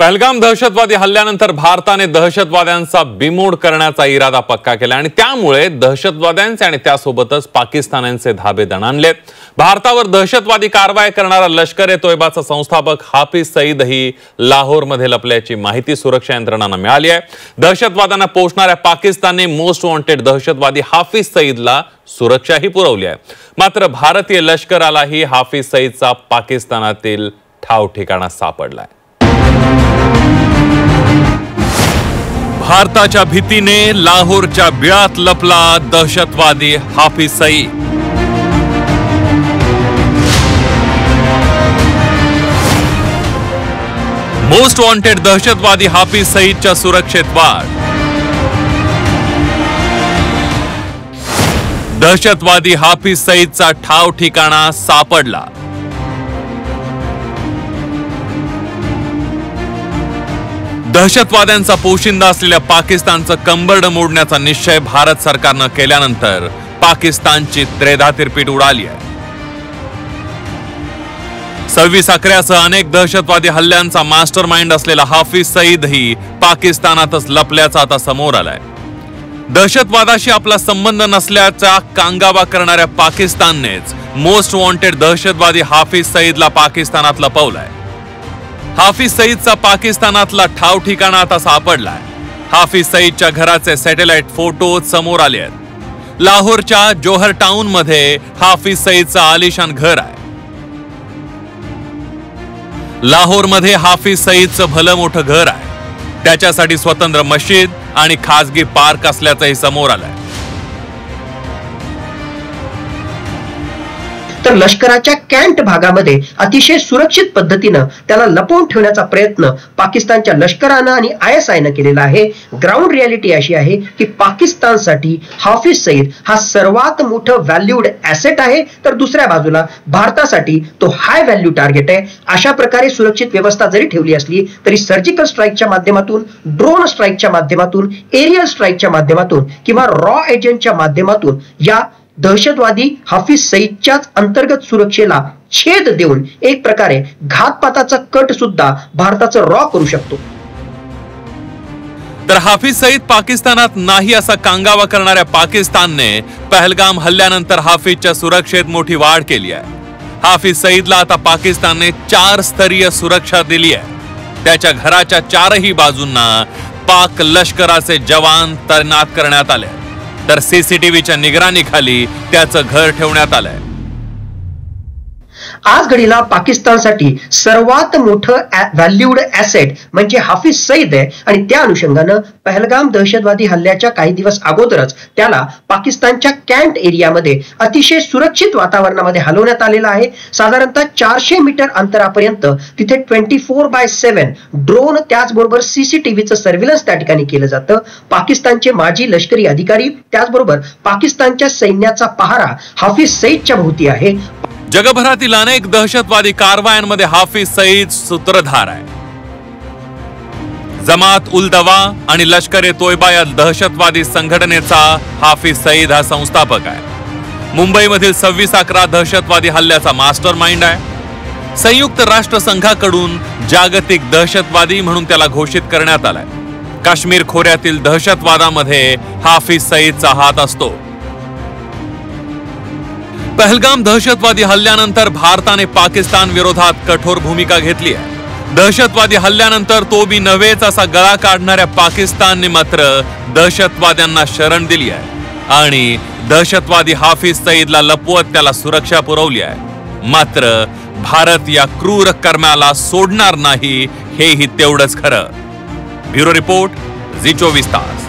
पहलगाम दहशतवादी हल्ल्यानंतर भारताने दहशतवाद्यांचा बिमोड करण्याचा इरादा पक्का केला आणि त्यामुळे दहशतवाद्यांचे आणि त्यासोबतच पाकिस्तान्यांचे धाबे दणाणले। भारतावर दहशतवादी कारवाई करणारा लष्कर-ए-तोयबाचा संस्थापक हाफिज सईदही लाहोरमध्ये लपल्याची माहिती सुरक्षा यंत्रणांना मिळाली आहे। दहशतवाद्यांना पोषणाऱ्या पाकिस्तानने मोस्ट वॉन्टेड दहशतवादी हाफिज सईदला सुरक्षाही पुरवली आहे। मात्र भारतीय लष्करालाही हाफिज सईदचा पाकिस्तानातील ठाव ठिकाणा सापडलाय। भारताच्या भीतीने लाहोरच्या बिळात लपला दहशतवादी हाफिज सईद। मोस्ट वॉन्टेड दहशतवादी हाफिज सईदच्या सुरक्षेत वाढ। दहशतवादी हाफिज सईदचा ठाव ठिकाणा सापडला। दहशतवाद्यांचा पोशिंदा असलेल्या पाकिस्तानचं कंबरड मोडण्याचा निश्चय भारत सरकारनं केल्यानंतर पाकिस्तानची त्रेधा तिरपीट उडाली आहे। 26 आकड्यासह अनेक दहशतवादी हल्ल्यांचा मास्टरमाइंड असलेला हाफिज सईदही पाकिस्तानातच लपल्याचं आता समोर आलंय। दहशतवादाशी आपला संबंध नसल्याचा कांगावा करणाऱ्या पाकिस्ताननेच मोस्ट वॉन्टेड दहशतवादी हाफिज सईदला पाकिस्तानात लपवलाय। हाफिज सईदचा पाकिस्तानातला ठाव ठिकाणा आता सापडलाय। हाफिज सईदच्या घराचे सॅटेलाइट फोटो समोर आले आहेत। लाहोरच्या जोहर टाउन मध्ये हाफिज सईदचं आलिशान घर आहे। लाहोरमध्ये हाफिज सईदचं भलं मोठं घर आहे। त्याच्यासाठी स्वतंत्र मस्जिद आणि खासगी पार्क असल्याचंही समोर आलंय। तर लष्कराच्या कॅन्ट भागामध्ये अतिशय सुरक्षित पद्धतीनं त्याला लपवून ठेवण्याचा प्रयत्न पाकिस्तानच्या लष्करानं आणि ISIनं केलेला आहे। ग्राउंड रियालिटी अशी आहे की पाकिस्तानसाठी हाफिज सईद हा सर्वात मोठं व्हॅल्यूड ॲसेट आहे, तर दुसऱ्या बाजूला भारतासाठी तो हाय व्हॅल्यू टार्गेट आहे। अशा प्रकारे सुरक्षित व्यवस्था जरी ठेवली असली तरी सर्जिकल स्ट्राईकच्या माध्यमातून, ड्रोन स्ट्राईकच्या माध्यमातून, एरियल स्ट्राईकच्या माध्यमातून किंवा रॉ एजंटच्या माध्यमातून या दहशतवादी हाफिज सईदच्याच अंतर्गत सुरक्षेला छेद देऊन एक प्रकारे घातपाताचा कट सुद्धा भारताचं रॉ करू शकतो। तर हाफिज सईद पाकिस्तानात नाही असा कांगावा करणाऱ्या पाकिस्तानने पहलगाम हल्ल्यानंतर हाफिजच्या सुरक्षेत मोठी वाढ केली आहे। हाफिज सईदला आता पाकिस्तानने 4 स्तरीय सुरक्षा दिली आहे। त्याच्या घराच्या 4ही बाजूंना पाक लष्कराचे जवान तैनात करण्यात आले, तर सीसीटीव्हीच्या निगराणीखाली त्याचं घर ठेवण्यात आलंय। आज घडीला पाकिस्तानसाठी सर्वात मोठं व्हॅल्यूड ॲसेट म्हणजे हाफिज सईद आहे आणि त्या अनुषंगानं पहलगाम दहशतवादी हल्ल्याच्या काही दिवस अगोदरच त्याला पाकिस्तानच्या कॅन्ट एरियामध्ये अतिशय सुरक्षित वातावरणामध्ये हलवण्यात आलेलं आहे। साधारणतः 400 मीटर अंतरापर्यंत तिथे 24/7 ड्रोन त्याचबरोबर सीसीटीव्हीचं सर्व्हिलन्स त्या ठिकाणी केलं जातं। पाकिस्तानचे माजी लष्करी अधिकारी त्याचबरोबर पाकिस्तानच्या सैन्याचा पहारा हाफिज सईदच्या भोवती आहे। जगभरातील अनेक दहशतवादी कारवायांमध्ये हाफिज सईद सूत्रधार आहे। जमात उल दवा आणि लष्कर-ए-तोयबा या दहशतवादी संघटनेचा हाफिज सईद हा संस्थापक आहे। मुंबईमधील 26/11 दहशतवादी हल्ल्याचा मास्टरमाइंड आहे। संयुक्त राष्ट्र संघाकडून जागतिक दहशतवादी म्हणून त्याला घोषित करण्यात आलाय। काश्मीर खोऱ्यातील दहशतवादामध्ये हाफिज सईदचा हात असतो। पहलगाम दहशतवादी हल्ल्यानंतर भारताने पाकिस्तान विरोधात कठोर भूमिका घेतली आहे। दहशतवादी हल्ल्यानंतर तो बी नव्हेच असा गळा काढणाऱ्या पाकिस्तानने मात्र दहशतवाद्यांना शरण दिली आहे आणि दहशतवादी हाफिज सईदला लपवत त्याला सुरक्षा पुरवली आहे। मात्र भारत या क्रूर कर्माला सोडणार नाही, हेही तेवढंच खरं। ब्युरो रिपोर्ट, झी 24 तास।